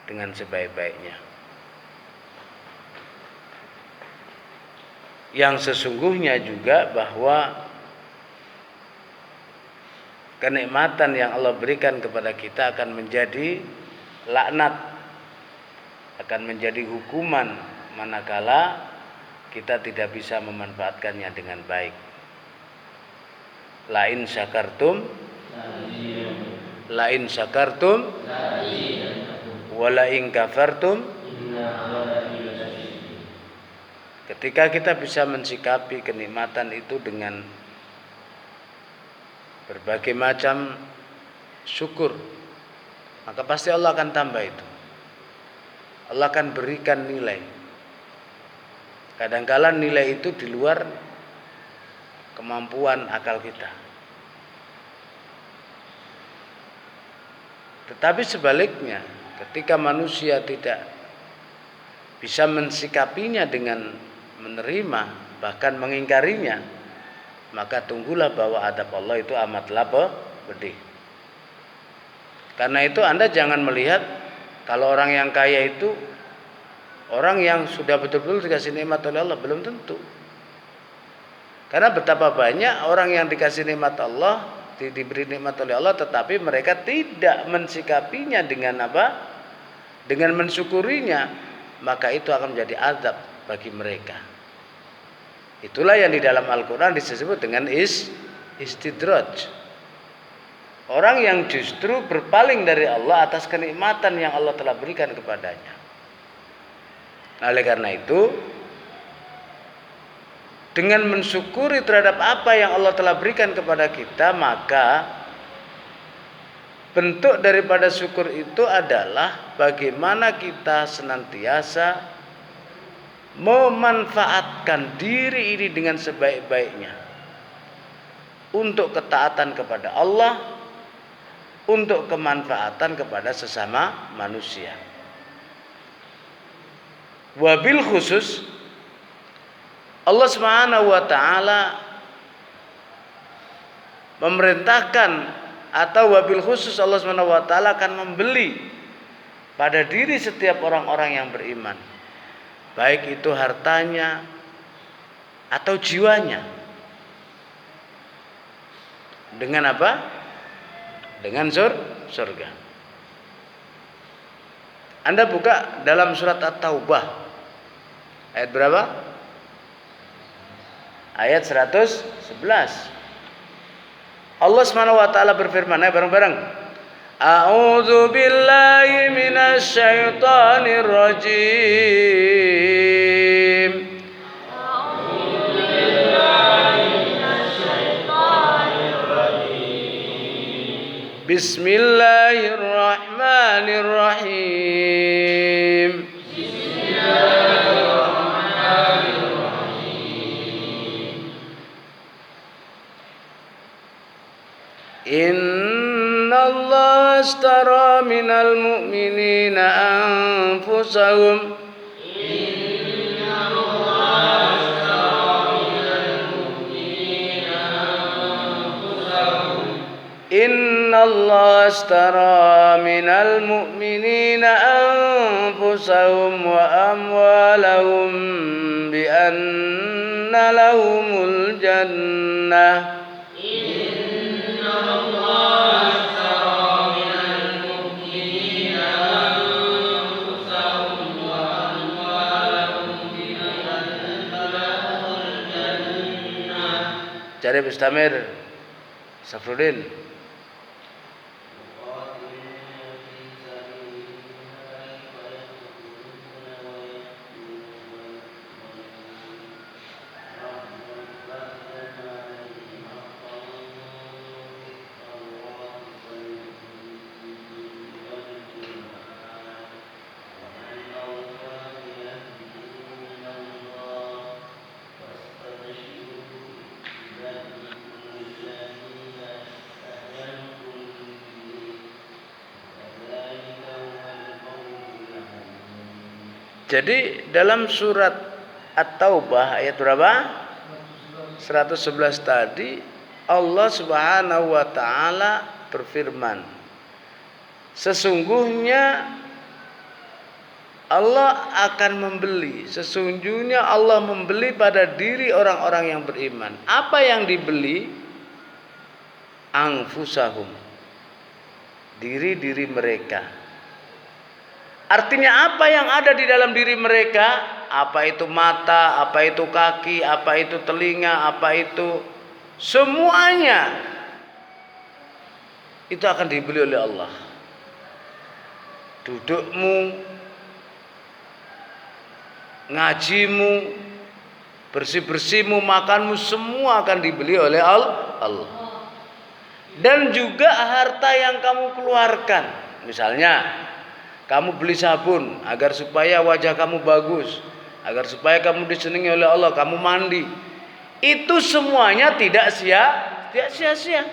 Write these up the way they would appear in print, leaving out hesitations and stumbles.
dengan sebaik-baiknya. Yang sesungguhnya juga bahwa kenikmatan yang Allah berikan kepada kita akan menjadi laknat, akan menjadi hukuman manakala kita tidak bisa memanfaatkannya dengan baik. Lain syakartum wala in kafartum. Ketika kita bisa mensikapi kenikmatan itu dengan berbagai macam syukur, maka pasti Allah akan tambah itu. Allah akan berikan nilai. Kadang-kala nilai itu di luar kemampuan akal kita. Tetapi sebaliknya, ketika manusia tidak bisa mensikapinya dengan menerima, bahkan mengingkarinya, maka tunggulah bahwa adab Allah itu amatlah pedih. Karena itu Anda jangan melihat kalau orang yang kaya itu orang yang sudah betul-betul dikasih nikmat oleh Allah, belum tentu. Karena betapa banyak orang yang dikasih nikmat Allah, diberi nikmat oleh Allah, tetapi mereka tidak mensikapinya dengan apa? Dengan mensyukurinya, maka itu akan menjadi azab bagi mereka. Itulah yang di dalam Al-Quran disebut dengan istidraj. Orang yang justru berpaling dari Allah atas kenikmatan yang Allah telah berikan kepadanya. Oleh karena itu, dengan mensyukuri terhadap apa yang Allah telah berikan kepada kita, maka bentuk daripada syukur itu adalah bagaimana kita senantiasa memanfaatkan diri ini dengan sebaik-baiknya untuk ketaatan kepada Allah, untuk kemanfaatan kepada sesama manusia. Wabil khusus Allah Subhanahu wa taala memerintahkan, atau wabil khusus Allah Subhanahu wa taala akan membeli pada diri setiap orang-orang yang beriman, baik itu hartanya atau jiwanya. Dengan apa? Dengan surga. Anda buka dalam surat At-Taubah ayat berapa? Ayat 111. Allah Subhanahu wa taala berfirman, bareng-bareng. A'udzu billahi minasy syaithanir rajim. A'udzu billahi minasy syaithanir rajim. Bismillahirrahmanirrahim. Innallaha ashtara minal mu'minina anfusahum Innallaha ashtara minal mu'minina anfusahum wa amwalahum bi anna lahumul jannah. Cari Mustamir Safruddin. Jadi dalam surat At-Taubah ayat berapa? 111 tadi Allah Subhanahu wa taala berfirman, sesungguhnya Allah akan membeli. Sesungguhnya Allah membeli pada diri orang-orang yang beriman. Apa yang dibeli? Anfusahum, diri-diri mereka. Artinya apa yang ada di dalam diri mereka, apa itu mata, apa itu kaki, apa itu telinga, apa itu, semuanya itu akan dibeli oleh Allah. Dudukmu, ngajimu, bersih-bersihmu, makanmu, semua akan dibeli oleh Allah. Dan juga harta yang kamu keluarkan. Misalnya kamu beli sabun agar supaya wajah kamu bagus, agar supaya kamu disenangi oleh Allah, kamu mandi. Itu semuanya tidak sia-sia.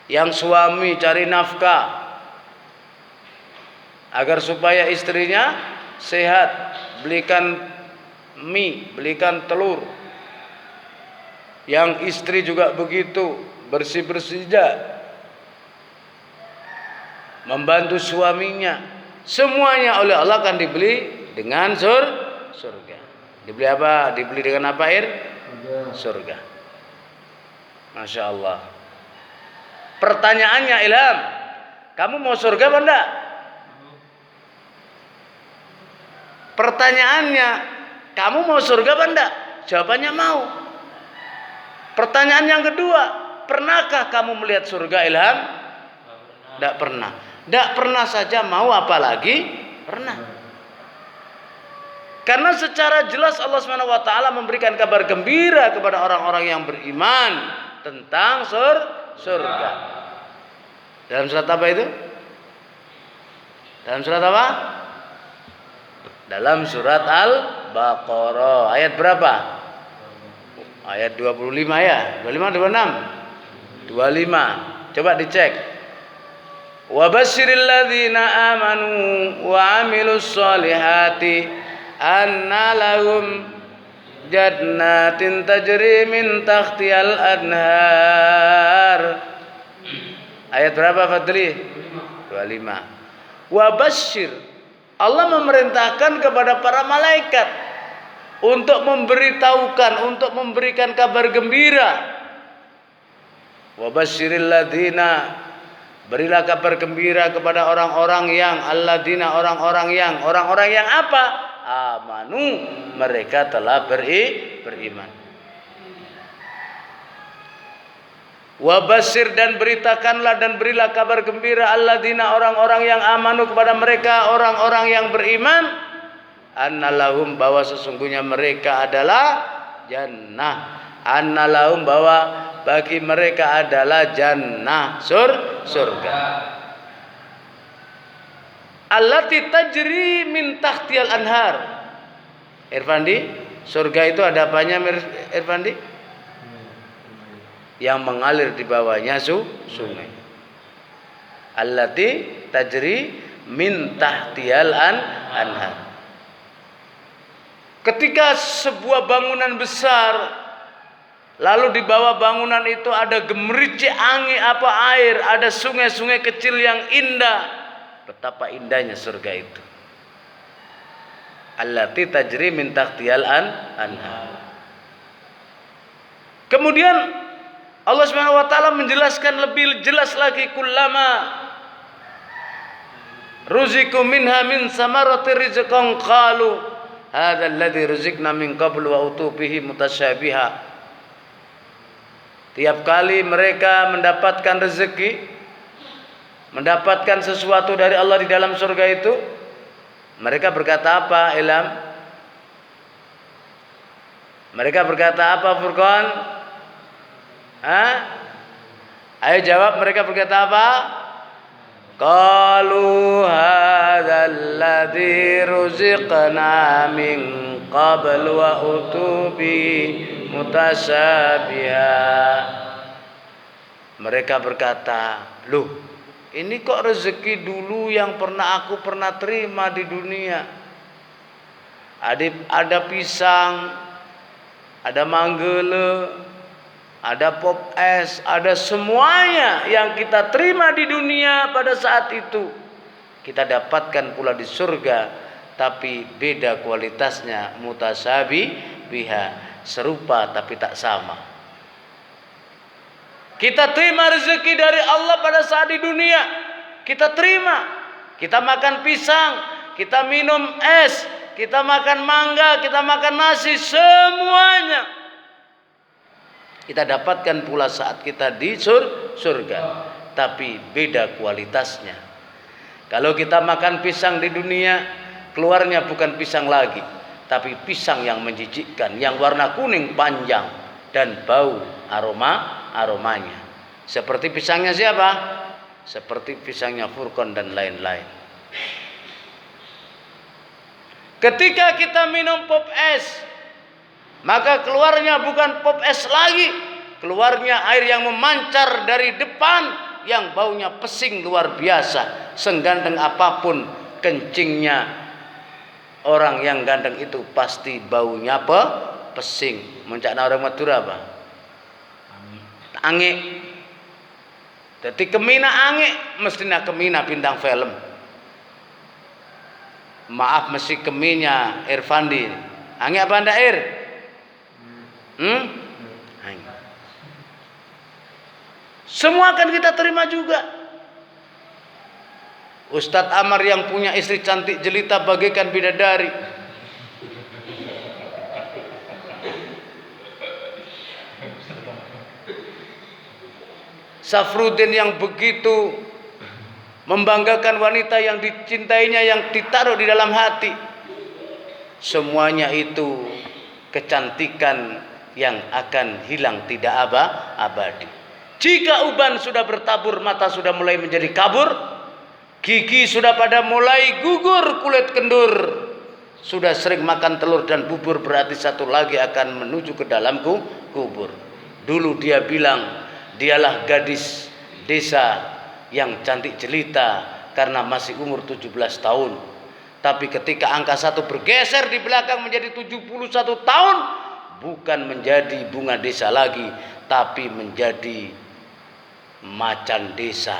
Yang suami cari nafkah agar supaya istrinya sehat, belikan mie, belikan telur. Yang istri juga begitu, bersih-bersih membantu suaminya. Semuanya oleh Allah akan dibeli dengan surga. Dibeli apa? Dibeli dengan apa, surga. Masya Allah. Pertanyaannya, Ilham, kamu mau surga apa enggak? Pertanyaannya, kamu mau surga apa enggak? Jawabannya mau. Pertanyaan yang kedua, pernahkah kamu melihat surga, Ilham? Tidak pernah. Tidak pernah saja mau, apalagi pernah. Karena secara jelas Allah SWT memberikan kabar gembira kepada orang-orang yang beriman tentang surga. Dalam surat apa itu? Dalam surat apa? Dalam surat Al-Baqarah. Ayat berapa? Ayat 25 ya? 25, 26? 25. Coba dicek. Wa basyiril ladzina amanu wa amilus solihati anna lahum jannatin tajri min tahtiyal anhar. Ayat berapa, Fadli? 25. Wa basyir, Allah memerintahkan kepada para malaikat untuk memberitahukan, untuk memberikan kabar gembira. Wa basyiril ladzina, berilah kabar gembira kepada orang-orang yang alladzina, orang-orang yang apa? Amanu, mereka telah beriman. Wa basyir, dan beritakanlah dan berilah kabar gembira alladzina, orang-orang yang amanu, kepada mereka orang-orang yang beriman, annalahum, bahwa sesungguhnya mereka adalah jannah. Annalahum, bahwa bagi mereka adalah jannah, surga. Allati tajri min tahtiyal anhar. Irfandi, surga itu ada apanya, Irfandi? Yang mengalir di bawahnya sungai. Allati tajri min tahtiyal anhar. Ketika sebuah bangunan besar, lalu di bawah bangunan itu ada gemericik angin air, ada sungai-sungai kecil yang indah. Betapa indahnya surga itu. Allati tajri min tahtiyal anhar. Kemudian Allah Subhanahu wa taala menjelaskan lebih jelas lagi, kullama ruziku minha min samarati rizqan qalu hadza alladzi ruziqna min qablu wa utubihi mutasyabiha. Tiap kali mereka mendapatkan rezeki, mendapatkan sesuatu dari Allah di dalam surga itu, mereka berkata apa, Ilham? Mereka berkata apa, Furqan? Ayo jawab, mereka berkata apa? Qalu hadzal ladzi ruziqna min qabl wa utubi mutasyabiha. Mereka berkata, loh, ini kok rezeki dulu yang aku pernah terima di dunia. Ada pisang, ada manggele, ada pop es, ada semuanya yang kita terima di dunia pada saat itu. kita dapatkan pula di surga, tapi beda kualitasnya, mutasabi biha, serupa tapi tak sama. Kita terima rezeki dari Allah pada saat di dunia, kita terima. Kita makan pisang, kita minum es, kita makan mangga, kita makan nasi, semuanya kita dapatkan pula saat kita di surga, tapi beda kualitasnya. Kalau kita makan pisang di dunia, keluarnya bukan pisang lagi, tapi pisang yang menjijikkan, yang warna kuning panjang dan bau aromanya. Seperti pisangnya siapa? Seperti pisangnya Furqan dan lain-lain. Ketika kita minum pop es, maka keluarnya bukan pop es lagi, keluarnya air yang memancar dari depan, yang baunya pesing luar biasa. Sengganteng apapun kencingnya orang yang ganteng itu, pasti baunya pesing. Mencakna orang Madura apa? Ange. Jadi kemina ange, mestinya kemina bintang film. Maaf, mesti keminya Irfandi. Ange apa anda Ir? Ange. Semua akan kita terima juga. Ustadz Amar yang punya istri cantik jelita bagaikan bidadari, Safruddin yang begitu membanggakan wanita yang dicintainya, yang ditaruh di dalam hati. Semuanya itu kecantikan yang akan hilang, tidak abadi. Jika uban sudah bertabur, mata sudah mulai menjadi kabur, gigi sudah pada mulai gugur, kulit kendur, sudah sering makan telur dan bubur, berarti satu lagi akan menuju ke dalam kubur. Dulu dia bilang dialah gadis desa yang cantik jelita karena masih umur 17 tahun. Tapi ketika angka 1 bergeser di belakang menjadi 71 tahun, bukan menjadi bunga desa lagi, tapi menjadi macan desa.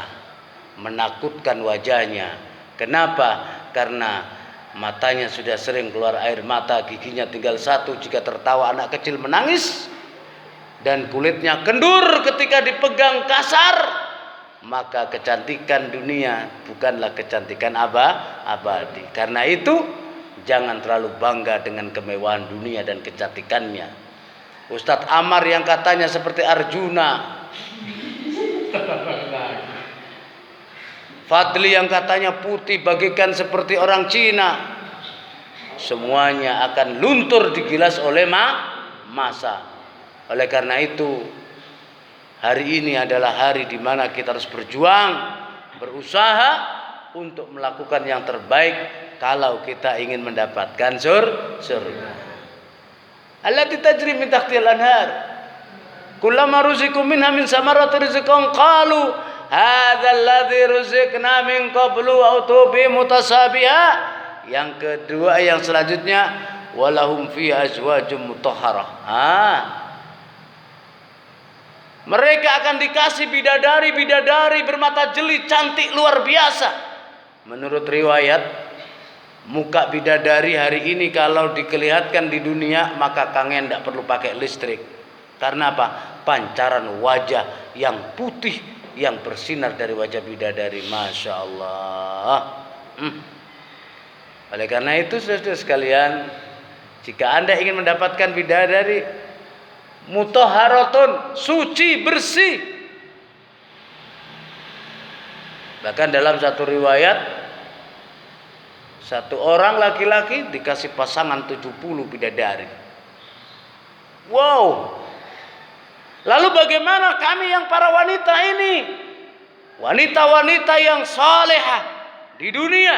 Menakutkan wajahnya. Kenapa? Karena matanya sudah sering keluar air mata, giginya tinggal satu, jika tertawa anak kecil menangis, dan kulitnya kendur ketika dipegang kasar. Maka kecantikan dunia bukanlah kecantikan abadi. Karena itu jangan terlalu bangga dengan kemewahan dunia dan kecantikannya. Ustadz Amar yang katanya seperti Arjuna, Fadli yang katanya putih bagaikan seperti orang Cina, semuanya akan luntur digilas oleh masa. Oleh karena itu, hari ini adalah hari di mana kita harus berjuang, berusaha untuk melakukan yang terbaik kalau kita ingin mendapatkan surga. Allati tajri min tahtihal anhar. Kullama ruziqu minha min samarati rizqan qalu hadzal ladzi ruziqna min qablu wa utubi mutasabiha. Yang kedua, yang selanjutnya, walahum fiha azwajum mutahharah. Mereka akan dikasih bidadari bermata jeli cantik luar biasa. Menurut riwayat, muka bidadari hari ini kalau dikelihatkan di dunia, maka kangen tidak perlu pakai listrik. Karena apa? Pancaran wajah yang putih yang bersinar dari wajah bidadari. Masya Allah. Oleh karena itu, saudara sekalian, jika Anda ingin mendapatkan bidadari mutahharatun, suci, bersih. Bahkan dalam satu riwayat, satu orang laki-laki dikasih pasangan 70 bidadari. Wow. Lalu bagaimana kami yang para wanita ini? Wanita-wanita yang salehah di dunia,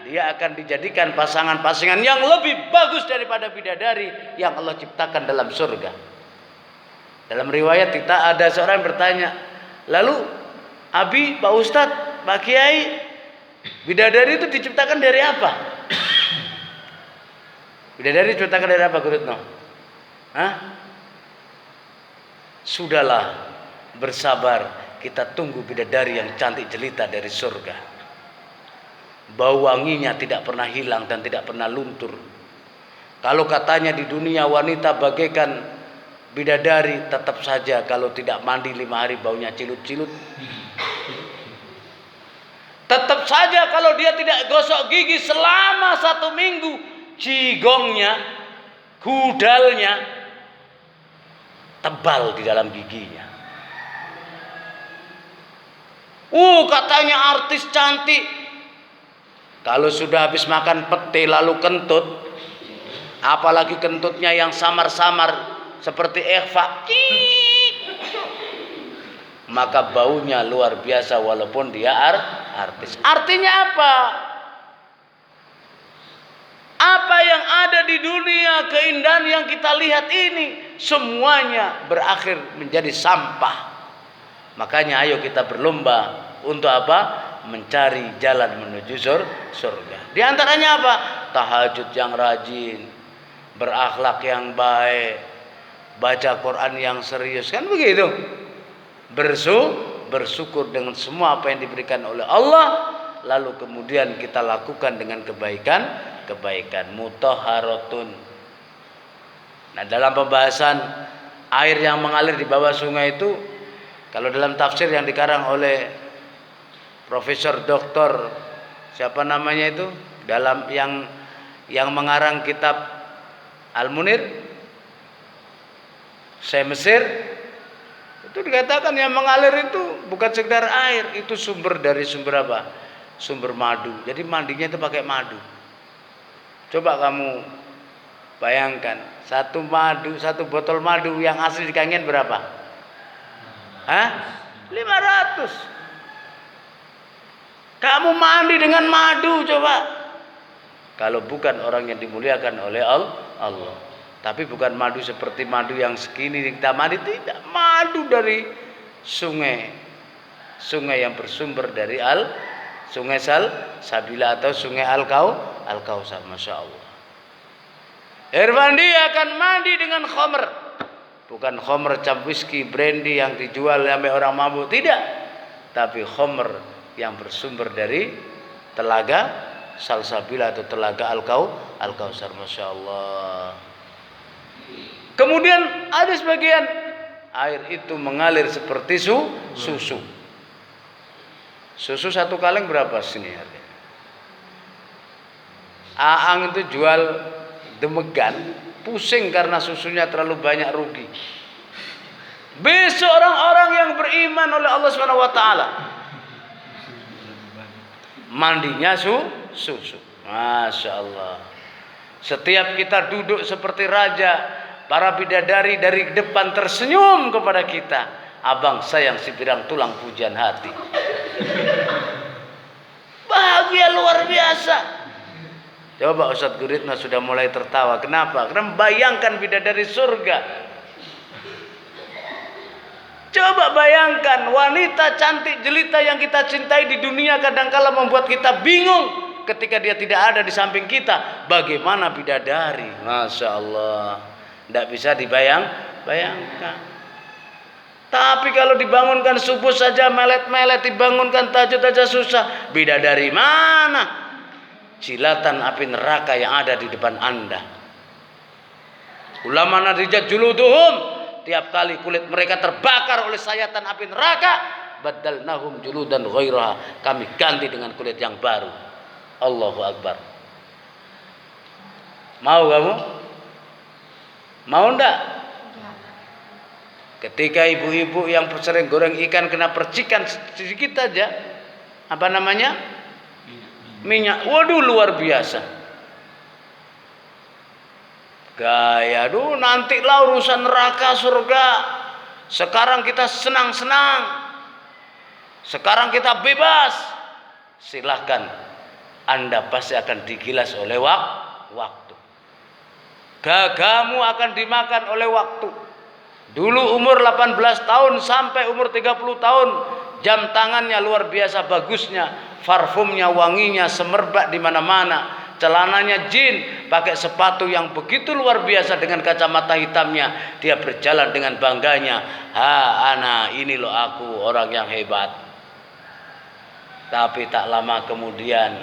dia akan dijadikan pasangan-pasangan yang lebih bagus daripada bidadari yang Allah ciptakan dalam surga. Dalam riwayat kita ada seorang bertanya, lalu Abi, Pak Ustadz, Pak Kiai, bidadari itu diciptakan dari apa? Bidadari diciptakan dari apa, Gurutno? Sudahlah, bersabar, kita tunggu bidadari yang cantik jelita dari surga. bau wanginya tidak pernah hilang dan tidak pernah luntur. Kalau katanya di dunia wanita bagaikan bidadari, tetap saja kalau tidak mandi 5 hari baunya cilut-cilut. Tetap saja kalau dia tidak gosok gigi selama 1 minggu, cigongnya, kudalnya tebal di dalam giginya. Katanya artis cantik. Kalau sudah habis makan pete lalu kentut, apalagi kentutnya yang samar-samar seperti Eva, maka baunya luar biasa walaupun dia artis. Artinya apa? Apa yang ada di dunia, keindahan yang kita lihat ini semuanya berakhir menjadi sampah. Makanya ayo kita berlomba untuk apa? Mencari jalan menuju surga. Di antaranya apa? Tahajud yang rajin, berakhlak yang baik, baca Quran yang serius, kan begitu? Bersyukur dengan semua apa yang diberikan oleh Allah, lalu kemudian kita lakukan dengan kebaikan mutahharatun. Nah, dalam pembahasan air yang mengalir di bawah sungai itu, kalau dalam tafsir yang dikarang oleh Profesor Doktor siapa namanya itu, dalam yang mengarang kitab Al-Munir, Syekh Mesir, itu dikatakan yang mengalir itu bukan sekedar air, itu sumber apa? Sumber madu. Jadi mandinya itu pakai madu. Coba kamu bayangkan, satu botol madu yang asli di Kangen berapa? 500. Kamu mandi dengan madu coba. Kalau bukan orang yang dimuliakan oleh Allah. Tapi bukan madu seperti madu yang segini kita mandi, tidak. Madu dari sungai yang bersumber dari Sungai Sabila atau Sungai Al-Kausar, Masya Allah. Air mandi akan mandi dengan khamr. Bukan khamr cap whisky, brandy yang dijual sampai orang mabuk, tidak. Tapi khamr yang bersumber dari telaga Salsabila atau telaga Al-Kausar, Masya Allah. Kemudian ada sebagian air itu mengalir seperti susu. Susu 1 kaleng berapa sini harganya? Aang itu jual demegan, pusing karena susunya terlalu banyak, rugi. Besok orang-orang yang beriman oleh Allah SWT mandinya susu. Masya Allah. Setiap kita duduk seperti raja, para bidadari dari depan tersenyum kepada kita. Abang sayang si pirang tulang pujian hati. Bahagia luar biasa. Coba Ustadz Guritno sudah mulai tertawa. Kenapa? Karena bayangkan bidadari surga. Coba bayangkan wanita cantik jelita yang kita cintai di dunia kadangkala membuat kita bingung ketika dia tidak ada di samping kita. Bagaimana bidadari? Masya Allah. Tidak bisa bayangkan. Tapi kalau dibangunkan subuh saja melet-melet, dibangunkan tahajud saja susah. Bidadari mana? Cilatan api neraka yang ada di depan Anda. Ulama nadijat juluduhum, tiap kali kulit mereka terbakar oleh sayatan api neraka, badalnahum juludan ghairaha, kami ganti dengan kulit yang baru. Allahu Akbar. Mau kamu? Mau enggak? Ketika ibu-ibu yang sering goreng ikan kena percikan sedikit aja, apa namanya? Minyak. Waduh, luar biasa. Gaya, nantilah urusan neraka surga. Sekarang kita senang-senang. Sekarang kita bebas. Silahkan. Anda pasti akan digilas oleh waktu. Gagamu akan dimakan oleh waktu. Dulu umur 18 tahun sampai umur 30 tahun, jam tangannya luar biasa bagusnya, parfumnya wanginya semerbak di mana-mana, celananya jin, pakai sepatu yang begitu luar biasa dengan kacamata hitamnya, dia berjalan dengan bangganya, ana ini loh aku orang yang hebat. Tapi tak lama kemudian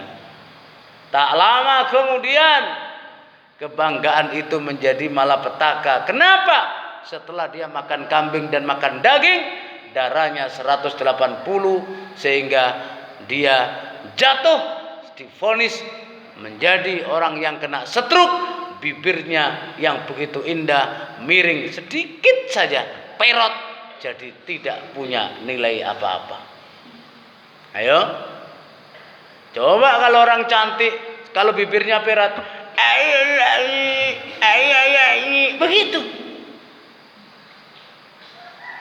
Tak lama kemudian kebanggaan itu menjadi malapetaka. Kenapa? Setelah dia makan kambing dan makan daging, darahnya 180 sehingga dia jatuh divonis menjadi orang yang kena stroke. Bibirnya yang begitu indah miring sedikit saja, perot, jadi tidak punya nilai apa-apa. Ayo, coba kalau orang cantik, kalau bibirnya perot, begitu.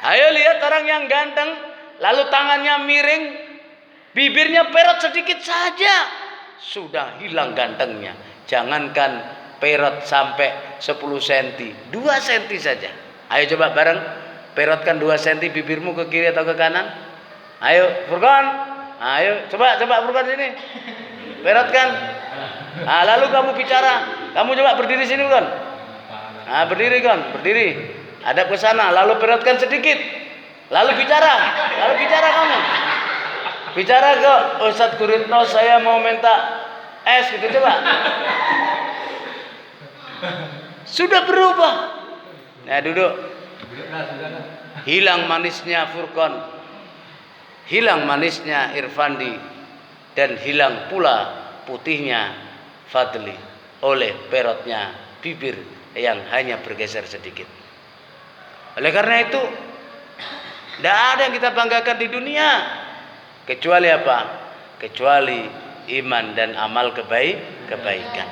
Ayo lihat orang yang ganteng, lalu tangannya miring, bibirnya perot sedikit saja, sudah hilang gantengnya. Jangankan perot sampai 10 cm, 2 cm saja. Ayo coba bareng, perotkan 2 cm bibirmu ke kiri atau ke kanan. Ayo Furqan, ayo coba Furqan sini, perotkan. Nah, lalu kamu bicara, kamu coba berdiri sini kan. Nah, berdiri kan, berdiri. Hadap ke sana, lalu perotkan sedikit. Lalu bicara kamu. Bicara ke Ustadz Guritno, saya mau minta es gitu coba. Sudah berubah. Nah, duduk. Hilang manisnya Furqan, hilang manisnya Irfandi, dan hilang pula putihnya Fadli oleh perotnya bibir yang hanya bergeser sedikit. Oleh karena itu, tidak ada yang kita banggakan di dunia kecuali apa? Kecuali iman dan amal kebaikan.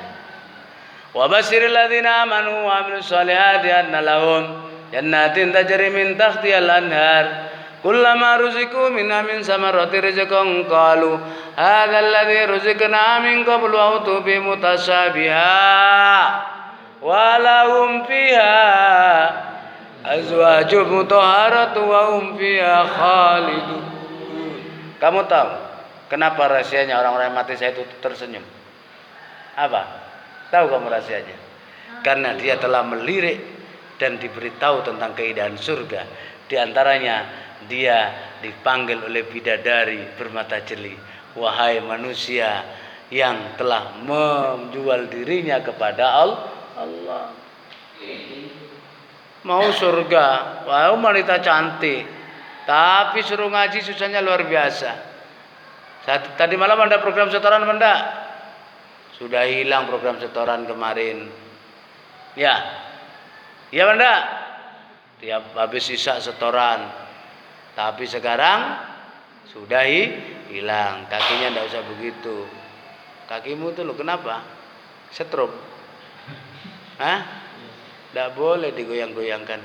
Wa basyiril ladzina amanu wa amilus solihati anna lahum jannatin tajri min tahtihal anhar kullama ruziqu minha min samarati rizqan qalu hadzal ladzi ruziqna min qablu wa utubi mutasyabiha wa lahum fiha azwajun mutahharatu wa hum fiha khalidun. Kamu tahu kenapa rahasianya orang-orang mati saya itu tersenyum? Apa? Tahu kamu rahasianya? Karena dia telah melirik dan diberitahu tentang keindahan surga. Di antaranya dia dipanggil oleh bidadari bermata jeli, wahai manusia yang telah menjual dirinya kepada Allah. Mau surga, wah wanita cantik, tapi suruh ngaji susahnya luar biasa. Tadi malam ada program setoran benda. Sudah hilang program setoran kemarin. Ya benda. Tiap habis sisa setoran. Tapi sekarang sudah hilang. Kakinya tidak usah begitu. Kakimu tuh lo kenapa? Setrum. Hah? Tidak boleh digoyang-goyangkan.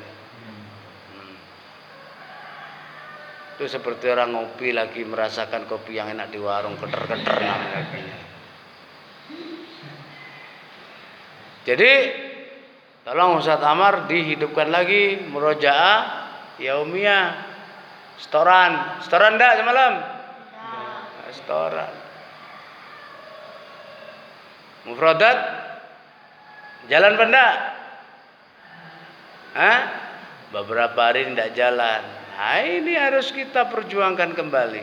Itu seperti orang ngopi lagi merasakan kopi yang enak di warung, keter-keter kakinya. Jadi tolong Ustadz Amar dihidupkan lagi murojaah yaumiyah, setoran enggak semalam? Setoran. Mufradat jalan benda? Beberapa hari tidak jalan. Nah, ini harus kita perjuangkan kembali.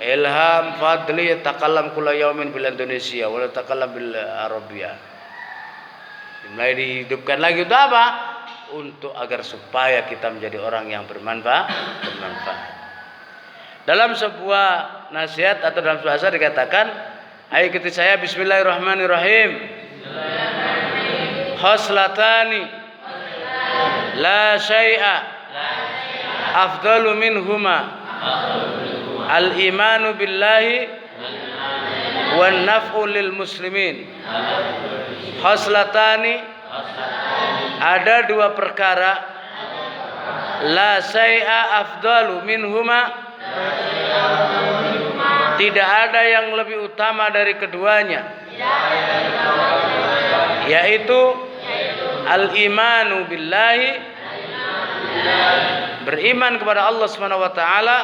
Ilham Fadli takallam kula yaumin bil Indonesia wala takallam bil Arabia. Mulai dihidupkan lagi untuk apa? Untuk agar supaya kita menjadi orang yang bermanfaat. Dalam sebuah nasihat atau dalam bahasa dikatakan, ayo ikuti saya, Bismillahirrahmanirrahim. Khoslatani la syai'a afdalu minhuma al-imanu billahi wan naf'u lil muslimin. Khoslatani, ada 2 perkara, la syai'a afdalu minhuma, tidak ada yang lebih utama dari keduanya, yaitu al-imanu billahi, beriman kepada Allah Subhanahu wa taala,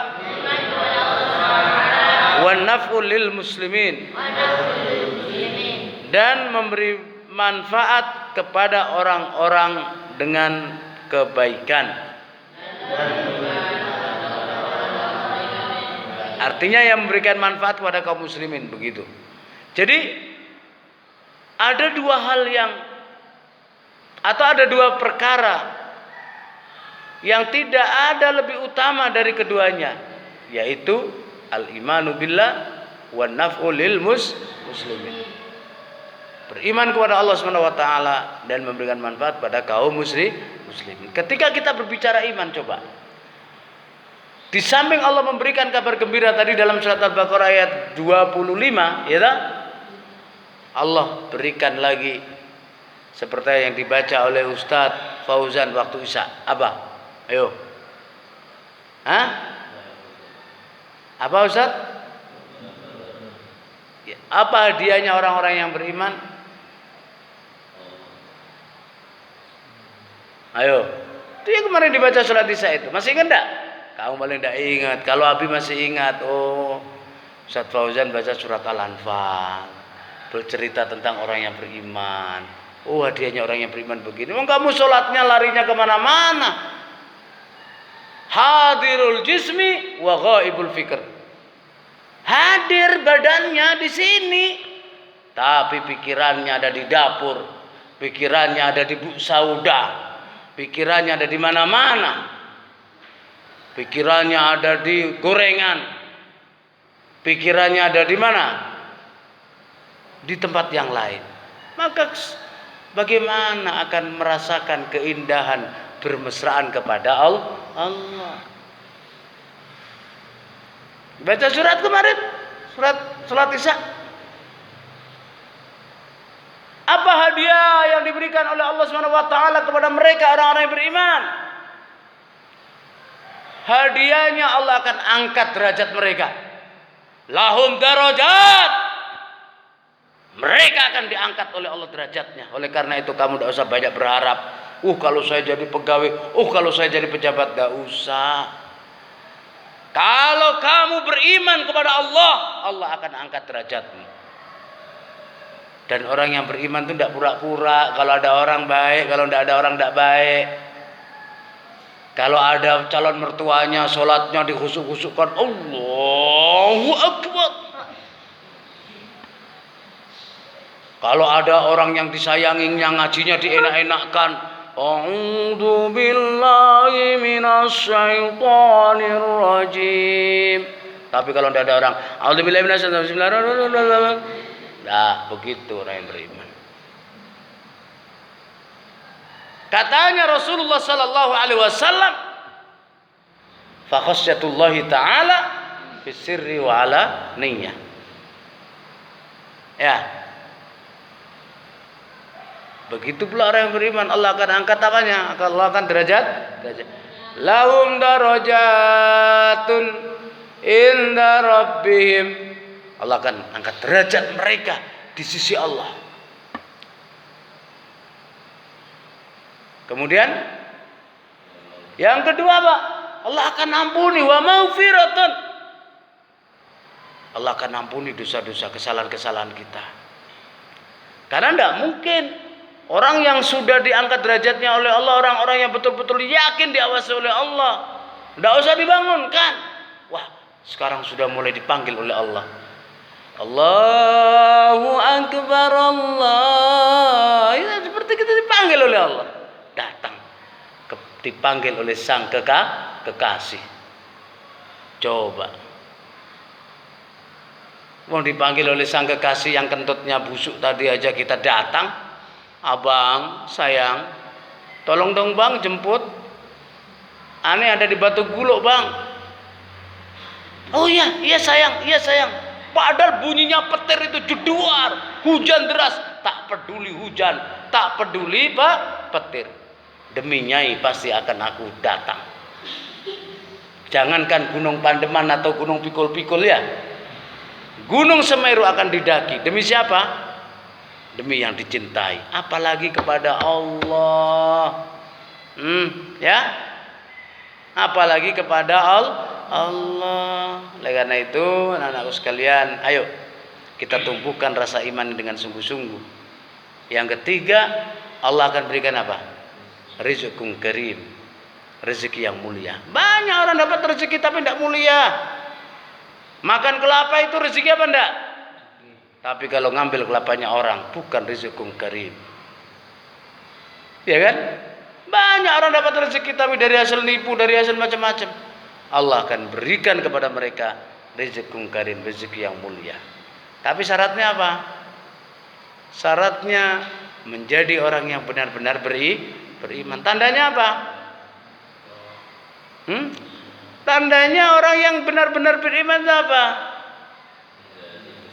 wan naf'u lil muslimin, dan memberi manfaat kepada orang-orang dengan kebaikan. Artinya yang memberikan manfaat kepada kaum muslimin begitu. Jadi ada dua hal atau ada dua perkara yang tidak ada lebih utama dari keduanya, yaitu al-imanu billah wa naf'u lil muslimin. Beriman kepada Allah Subhanahu wa taala dan memberikan manfaat pada kaum muslimin. Ketika kita berbicara iman, coba. Di samping Allah memberikan kabar gembira tadi dalam surat Al-Baqarah ayat 25, ya tak? Allah berikan lagi seperti yang dibaca oleh Ustadz Fauzan waktu Isya. Apa? Ayo. Hah? Apa Ustadz? Apa hadiahnya orang-orang yang beriman? Ayo. Itu yang kemarin dibaca surat Isya itu. Masih ingat enggak? Kamu paling enggak ingat. Kalau Abi masih ingat. Oh, Ustadz Fauzan baca surat Al-Anfal. Bercerita tentang orang yang beriman. Oh, hadiahnya orang yang beriman begini. Kamu sholatnya larinya kemana-mana. Hadirul jismi wa ghaibul fikr. Hadir badannya di sini, tapi pikirannya ada di dapur. Pikirannya ada di Bu Sauda. Pikirannya ada di mana-mana. Pikirannya ada di gorengan. Pikirannya ada di mana? Di tempat yang lain. Maka bagaimana akan merasakan keindahan bermesraan kepada Allah? Baca surat kemarin, surat Isya. Apa hadiah yang diberikan oleh Allah Subhanahu wa taala kepada mereka orang-orang yang beriman? Hadiahnya Allah akan angkat derajat mereka. Lahum darajat. Mereka akan diangkat oleh Allah derajatnya. Oleh karena itu kamu tidak usah banyak berharap. Kalau saya jadi pegawai, kalau saya jadi pejabat, tidak usah. Kalau kamu beriman kepada Allah, Allah akan angkat derajatmu. Dan orang yang beriman itu tidak pura-pura. Kalau ada orang baik, kalau tidak ada orang tidak baik. Kalau ada calon mertuanya, sholatnya dihusuk-husukkan, Allahu Akbar. Kalau ada orang yang disayanginya, ngajinya dienak-enakkan, a'udzu billahi minasyaitonir rajim. Tapi kalau tidak ada orang, a'udzu billahi minasyaitonir rajim. Nah, begitu orang yang beriman. Katanya Rasulullah sallallahu alaihi wasallam, fa khasyatullahi ta'ala fi sirri wa ala niyyah. Ya. Begitu pula orang yang beriman, Allah akan angkat apanya? Allah akan derajat. Lahum darajatun inda rabbihim. Allah akan angkat derajat mereka di sisi Allah. Kemudian yang kedua, Pak, Allah akan ampuni wa maghfiratan. Allah akan ampuni dosa-dosa, kesalahan-kesalahan kita. Karena tidak mungkin orang yang sudah diangkat derajatnya oleh Allah, orang-orang yang betul-betul yakin diawasi oleh Allah, tidak usah dibangunkan. Wah, sekarang sudah mulai dipanggil oleh Allah. Allahu Akbar, Allah. Ya, seperti kita dipanggil oleh Allah. Datang, dipanggil oleh sang kekasih. Coba, mau dipanggil oleh sang kekasih yang kentutnya busuk tadi aja kita datang. Abang, sayang, tolong dong bang jemput. Aneh ada di Batu Guluk bang. Oh iya sayang, iya sayang. Padahal bunyinya petir itu jeduar, hujan deras, tak peduli hujan, tak peduli petir. Demi Nyai pasti akan aku datang. Jangankan Gunung Pandeman atau Gunung Pikul-Pikul ya, Gunung Semeru akan didaki. Demi siapa? Demi yang dicintai. Apalagi kepada Allah. Ya. Apalagi kepada Allah. Oleh karena itu, anak-anakku sekalian, ayo kita tumbuhkan rasa iman dengan sungguh-sungguh. Yang ketiga, Allah akan berikan apa? Rizqun karim. Rezeki yang mulia. Banyak orang dapat rezeki tapi tidak mulia. Makan kelapa itu rezeki apa enggak? Tapi kalau ngambil kelapanya orang, bukan rizqun karim. Ya kan? Banyak orang dapat rezeki tapi dari hasil nipu, dari hasil macam-macam. Allah akan berikan kepada mereka rizqun karim, rezeki yang mulia. Tapi syaratnya apa? Syaratnya menjadi orang yang benar-benar beriman. Tandanya apa? Tandanya orang yang benar-benar beriman itu apa?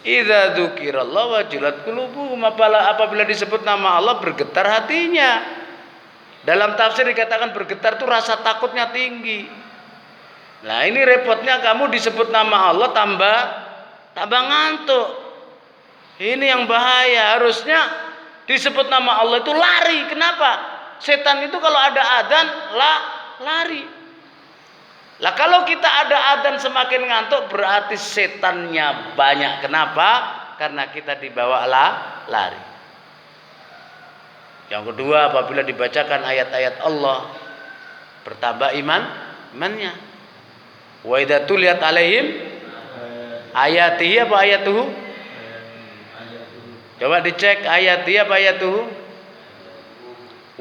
Idza dzukirallahu wajilat qulubuhum, apabila disebut nama Allah bergetar hatinya. Dalam tafsir dikatakan bergetar itu rasa takutnya tinggi. Nah, ini repotnya kamu disebut nama Allah tambah ngantuk. Ini yang bahaya. Harusnya disebut nama Allah itu lari. Kenapa? Setan itu kalau ada adzan lari. Lah kalau kita ada adzan semakin ngantuk berarti setannya banyak. Kenapa? Karena kita dibawa lari. Yang kedua, apabila dibacakan ayat-ayat Allah bertambah imannya. Wa idza tuliyat alaihim ayatihi apa ayatuhu? Coba dicek ayatihi apa ayatuhu?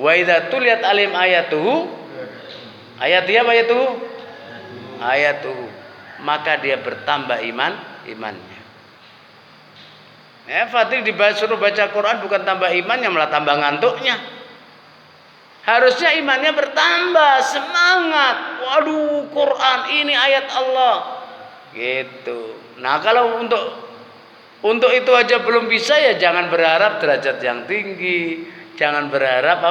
Wa idza tuliyat alaihim ayatuhu ayatihi apa ayatuhu? Ayatuhu, maka dia bertambah imannya. Fatih disuruh baca Quran bukan tambah imannya, malah tambah ngantuknya. Harusnya imannya bertambah, semangat. Waduh, Quran ini ayat Allah. Gitu. Nah, kalau untuk itu aja belum bisa, ya jangan berharap derajat yang tinggi, jangan berharap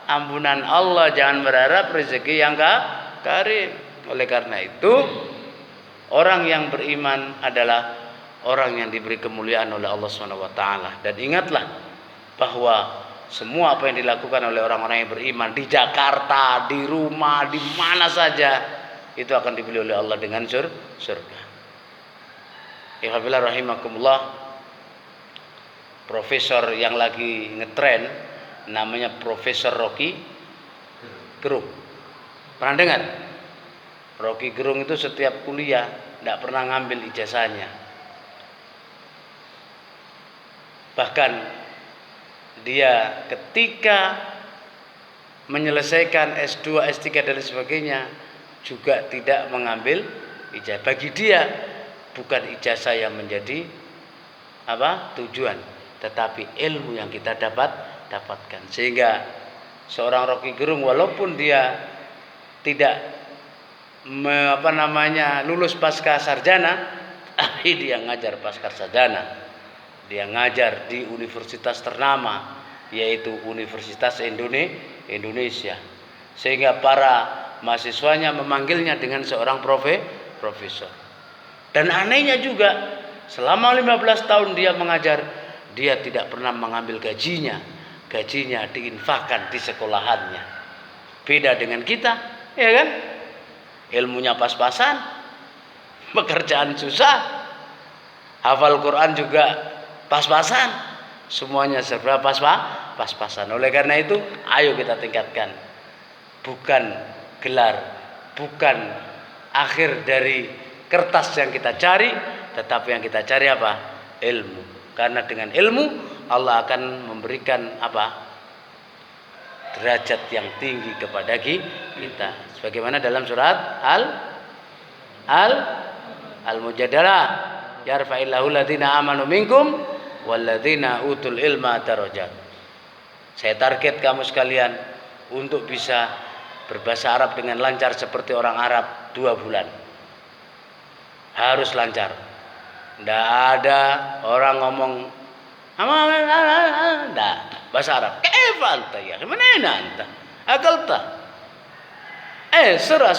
ampunan Allah, jangan berharap rezeki yang karim. Oleh karena itu, orang yang beriman adalah orang yang diberi kemuliaan oleh Allah SWT. Dan ingatlah bahwa semua apa yang dilakukan oleh orang-orang yang beriman di Jakarta, di rumah, di mana saja, itu akan dibeli oleh Allah dengan surga. Alhamdulillah rahimakumullah. Profesor yang lagi ngetren namanya Profesor Rocky Gerung. Pernah dengar? Rocky Gerung itu setiap kuliah tidak pernah ngambil ijazahnya. Bahkan dia ketika menyelesaikan S2, S3 dan sebagainya juga tidak mengambil ijazah. Bagi dia bukan ijazah yang menjadi tujuan, tetapi ilmu yang kita dapatkan. Sehingga seorang Rocky Gerung walaupun dia tidak lulus pasca sarjana, tapi dia ngajar pasca sarjana. Dia ngajar di universitas ternama, yaitu Universitas Indonesia. Sehingga para mahasiswanya memanggilnya dengan seorang profesor. Dan anehnya juga, selama 15 tahun dia mengajar, dia tidak pernah mengambil gajinya. Gajinya diinfakkan di sekolahannya. Beda dengan kita, ya kan? Ilmunya pas-pasan, pekerjaan susah, hafal Quran juga pas-pasan, semuanya serba pas-pasan. Oleh karena itu, ayo kita tingkatkan. Bukan gelar, bukan akhir dari kertas yang kita cari, tetapi yang kita cari apa? Ilmu. Karena dengan ilmu Allah akan memberikan derajat yang tinggi kepada kita. Sebagaimana dalam surat Al-Mujadalah, yarfa'illahu alladziina aamanu minkum walladziina utul ilma darajat. Saya target kamu sekalian untuk bisa berbahasa Arab dengan lancar seperti orang Arab 2 bulan. Harus lancar. Tidak ada orang ngomong bahasa Arab. Kaifa anta ya? Mana anta? Akalta? Surah.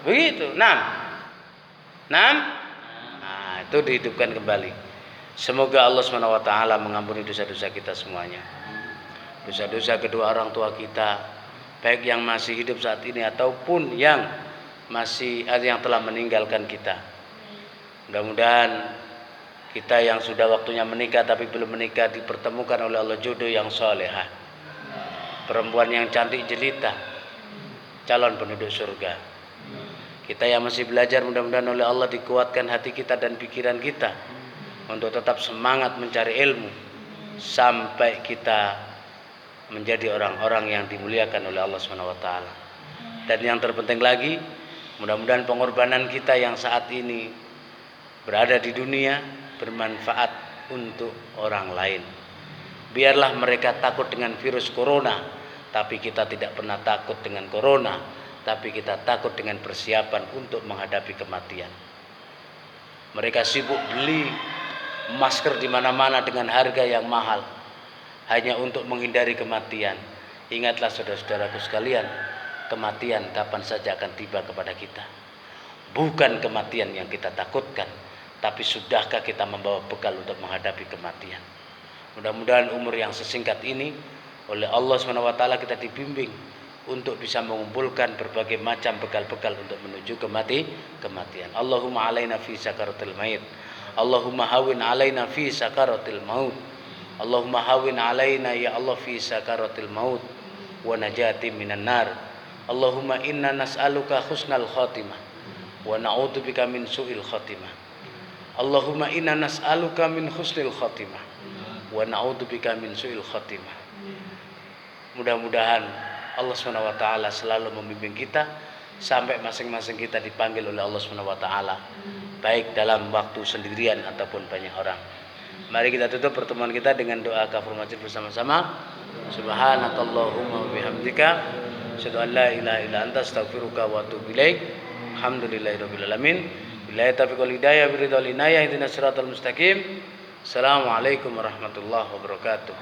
Begitu. Nah, itu dihidupkan kembali. Semoga Allah SWT mengampuni dosa-dosa kita semuanya. Dosa-dosa kedua orang tua kita, baik yang masih hidup saat ini ataupun yang telah meninggalkan kita. Mudah-mudahan kita yang sudah waktunya menikah tapi belum menikah dipertemukan oleh Allah jodoh yang salehah. Perempuan yang cantik jelita, calon penduduk surga. Kita yang masih belajar mudah-mudahan oleh Allah dikuatkan hati kita dan pikiran kita untuk tetap semangat mencari ilmu sampai kita menjadi orang-orang yang dimuliakan oleh Allah Subhanahu wa taala. Dan yang terpenting lagi, mudah-mudahan pengorbanan kita yang saat ini berada di dunia bermanfaat untuk orang lain. Biarlah mereka takut dengan virus corona, tapi kita tidak pernah takut dengan corona, tapi kita takut dengan persiapan untuk menghadapi kematian. Mereka sibuk beli masker di mana-mana dengan harga yang mahal hanya untuk menghindari kematian. Ingatlah saudara-saudaraku sekalian, kematian kapan saja akan tiba kepada kita. Bukan kematian yang kita takutkan, tapi sudahkah kita membawa bekal untuk menghadapi kematian. Mudah-mudahan umur yang sesingkat ini oleh Allah SWT kita dibimbing untuk bisa mengumpulkan berbagai macam bekal-bekal untuk menuju kematian. Allahumma alaina fi sakaratil maut. Allahumma hawin alaina fi sakaratil maut. Allahumma hawin alaina ya Allah fi sakaratil maut wa najati minan nar. Allahumma inna nas'aluka husnal khatimah wa na'udzubika min su'il khatimah. Allahumma inna nas'aluka min husnil khatimah wa na'udzubika min su'il khatimah. Mudah-mudahan Allah SWT selalu membimbing kita sampai masing-masing kita dipanggil oleh Allah SWT, baik dalam waktu sendirian ataupun banyak orang. Mari kita tutup pertemuan kita dengan doa kafur majid bersama-sama. Subhanakallahumma wa bihamdika asyhadu an la ilaha illa anta astaghfiruka wa atubu ilaik. Alhamdulillahirabbil alamin. Billahi taufiq wal hidayah biridhal inayah ihdinas siratal mustaqim. Assalamualaikum warahmatullahi wabarakatuh.